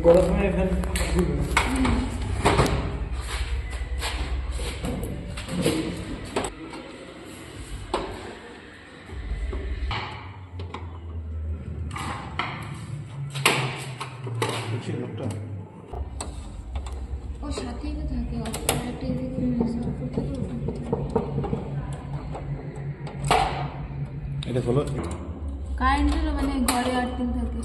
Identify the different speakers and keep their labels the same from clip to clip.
Speaker 1: গরমে ফ্যান
Speaker 2: ও সাথেই তো থাকে
Speaker 3: এটা হলো
Speaker 2: কারেন্টের মানে ঘরে আর্থিং থাকে।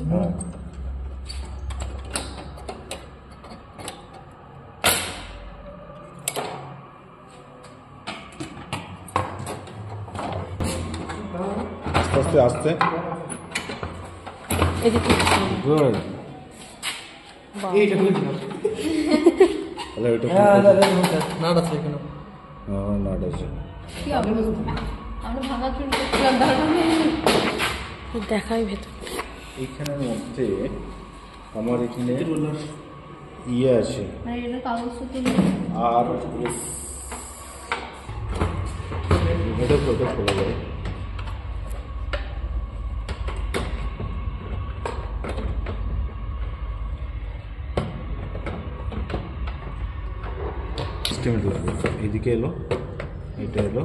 Speaker 3: আস্তে আস্তে আস্তে
Speaker 2: এদিকে
Speaker 3: গুড
Speaker 1: এইটা হলো কি
Speaker 3: তাহলে ওইটা
Speaker 1: নাট আছে এখানে
Speaker 3: নাট আছে
Speaker 2: কি হবে আমরা ভাঙা চুরি করছিলাম দেখাই ভেতর
Speaker 3: এইখানের মধ্যে আমার এখানে ইয়ে আছে
Speaker 2: আর এটা কাগজপত্র
Speaker 3: আর এটা ফটো খোলা যায় সিস্টেমেট লাগবে এদিকে এলো এটা এলো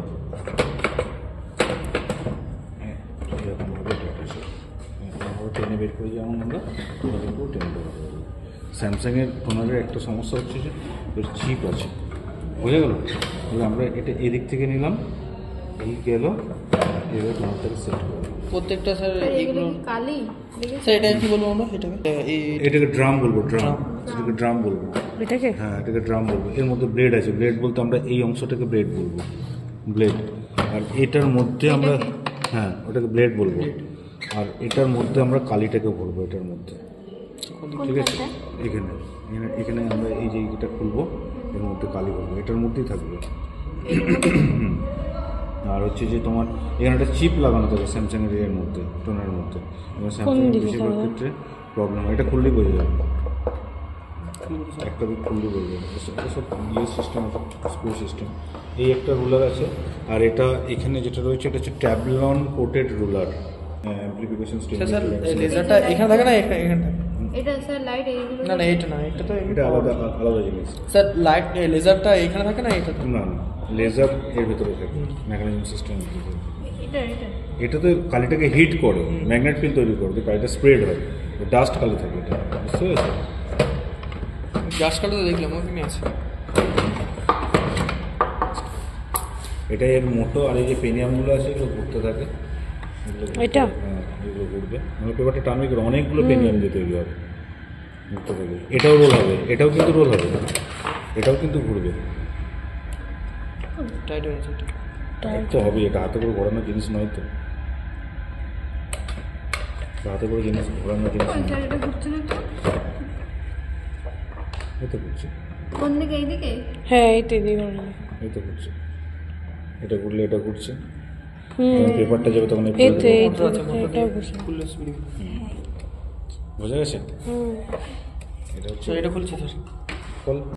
Speaker 3: টেনে বের করে যেমন আমরা ওটাকেও টেনে বের করে দেবো। স্যামসাংয়ের টোনারের একটা সমস্যা হচ্ছে যে এর চিপ আছে, বোঝা গেল? তাহলে আমরা এটা এদিক থেকে নিলাম, এই গেল, এবার টোনারটাকে সেট করবো।
Speaker 1: প্রত্যেকটা স্যার
Speaker 2: এগুলো কি কালি
Speaker 1: স্যার এটা কি বলবো আমরা
Speaker 3: এটাকে ড্রাম বলবো, ড্রাম, এটাকে ড্রাম বলবো,
Speaker 2: এটাকে
Speaker 3: হ্যাঁ এটাকে ড্রাম বলবো। এর মধ্যে ব্লেড আছে, ব্লেড বলতে আমরা এই অংশটাকে ব্লেড বলবো, ব্লেড। আর এটার মধ্যে আমরা হ্যাঁ ওটাকে ব্লেড বলবো, আর এটার মধ্যে আমরা কালিটাকে ভরবো এটার মধ্যে, ঠিক আছে? এখানে এখানে আমরা এই যে এটা খুলবো, এর মধ্যে কালি ভরবো, এটার মধ্যেই থাকবে। আর হচ্ছে যে তোমার এখানে একটা চিপ লাগানো থাকে স্যামসাংয়ের এর মধ্যে, টোনের মধ্যে। স্যামসাংয়ের বেশিরভাগ ক্ষেত্রে প্রবলেম হয়, এটা খুললেই বোঝা যাবে, একটা দিক খুললেই বোঝা যাবে। এটা সব ইয়ে সিস্টেম, স্ক্রু সিস্টেম। এই একটা রুলার আছে, আর এটা এখানে যেটা রয়েছে এটা হচ্ছে ট্যাবলন কোটেড রুলার, অ্যাম্প্লিফিকেশন
Speaker 1: স্যার লেজারটা এখানে থাকে না এখানে থাকে?
Speaker 2: এটা স্যার লাইট এইগুলো
Speaker 1: না না এটা না, এটা তো
Speaker 3: এটা আলাদা আলাদা জিনিস
Speaker 1: স্যার লাইট লেজারটা এখানে থাকে না এটা?
Speaker 3: না না, লেজার এর ভিতরে থাকে, মেকানিজম সিস্টেম।
Speaker 2: এটা এটা
Speaker 3: এটা তো কালিটাকে হিট করে, ম্যাগনেট ফিল্ড তৈরি করে, কালিটা স্প্রেড হয়, ডাস্ট কালি থাকে এটা, বুঝতে পেরেছো?
Speaker 1: গ্যাস কার্ডটা দেখলাম ওখানে আছে।
Speaker 3: এটা এর মোটো, আর এই যে পেনিয়ামগুলো আছে এগুলো ঘুরতে থাকে,
Speaker 2: এটা
Speaker 3: হ্যাঁ এগুলো ঘুরবে, মানে পেপারটা টানবে করে অনেকগুলো পেনিয়াম দিয়ে তৈরি হবে, ঘুরতে থাকবে। এটাও রোল হবে, এটাও কিন্তু রোল হবে, এটাও কিন্তু ঘুরবে,
Speaker 1: টাইট হয়ে আছে
Speaker 3: টাইট তো হবে। এটা হাতে করে ঘোরানোর জিনিস নয় তো, হাতে করে জিনিস ঘোরানোর জিনিস নয়।
Speaker 2: এটা ঘুরছে না তো?
Speaker 3: এই তো ঘুরছে,
Speaker 2: কোন দিকে এইদিকে?
Speaker 4: হ্যাঁ এই তো এদিকে
Speaker 3: এই তো ঘুরছে, এটা ঘুরলে এটা ঘুরছে, পেপারটা যাবে তখন
Speaker 4: এই তো
Speaker 1: এটা খুললে স্পিড
Speaker 3: বোঝা গেছে?
Speaker 4: হুম
Speaker 3: এটা হচ্ছে
Speaker 1: এটা খুলছি স্যার।
Speaker 3: খোল।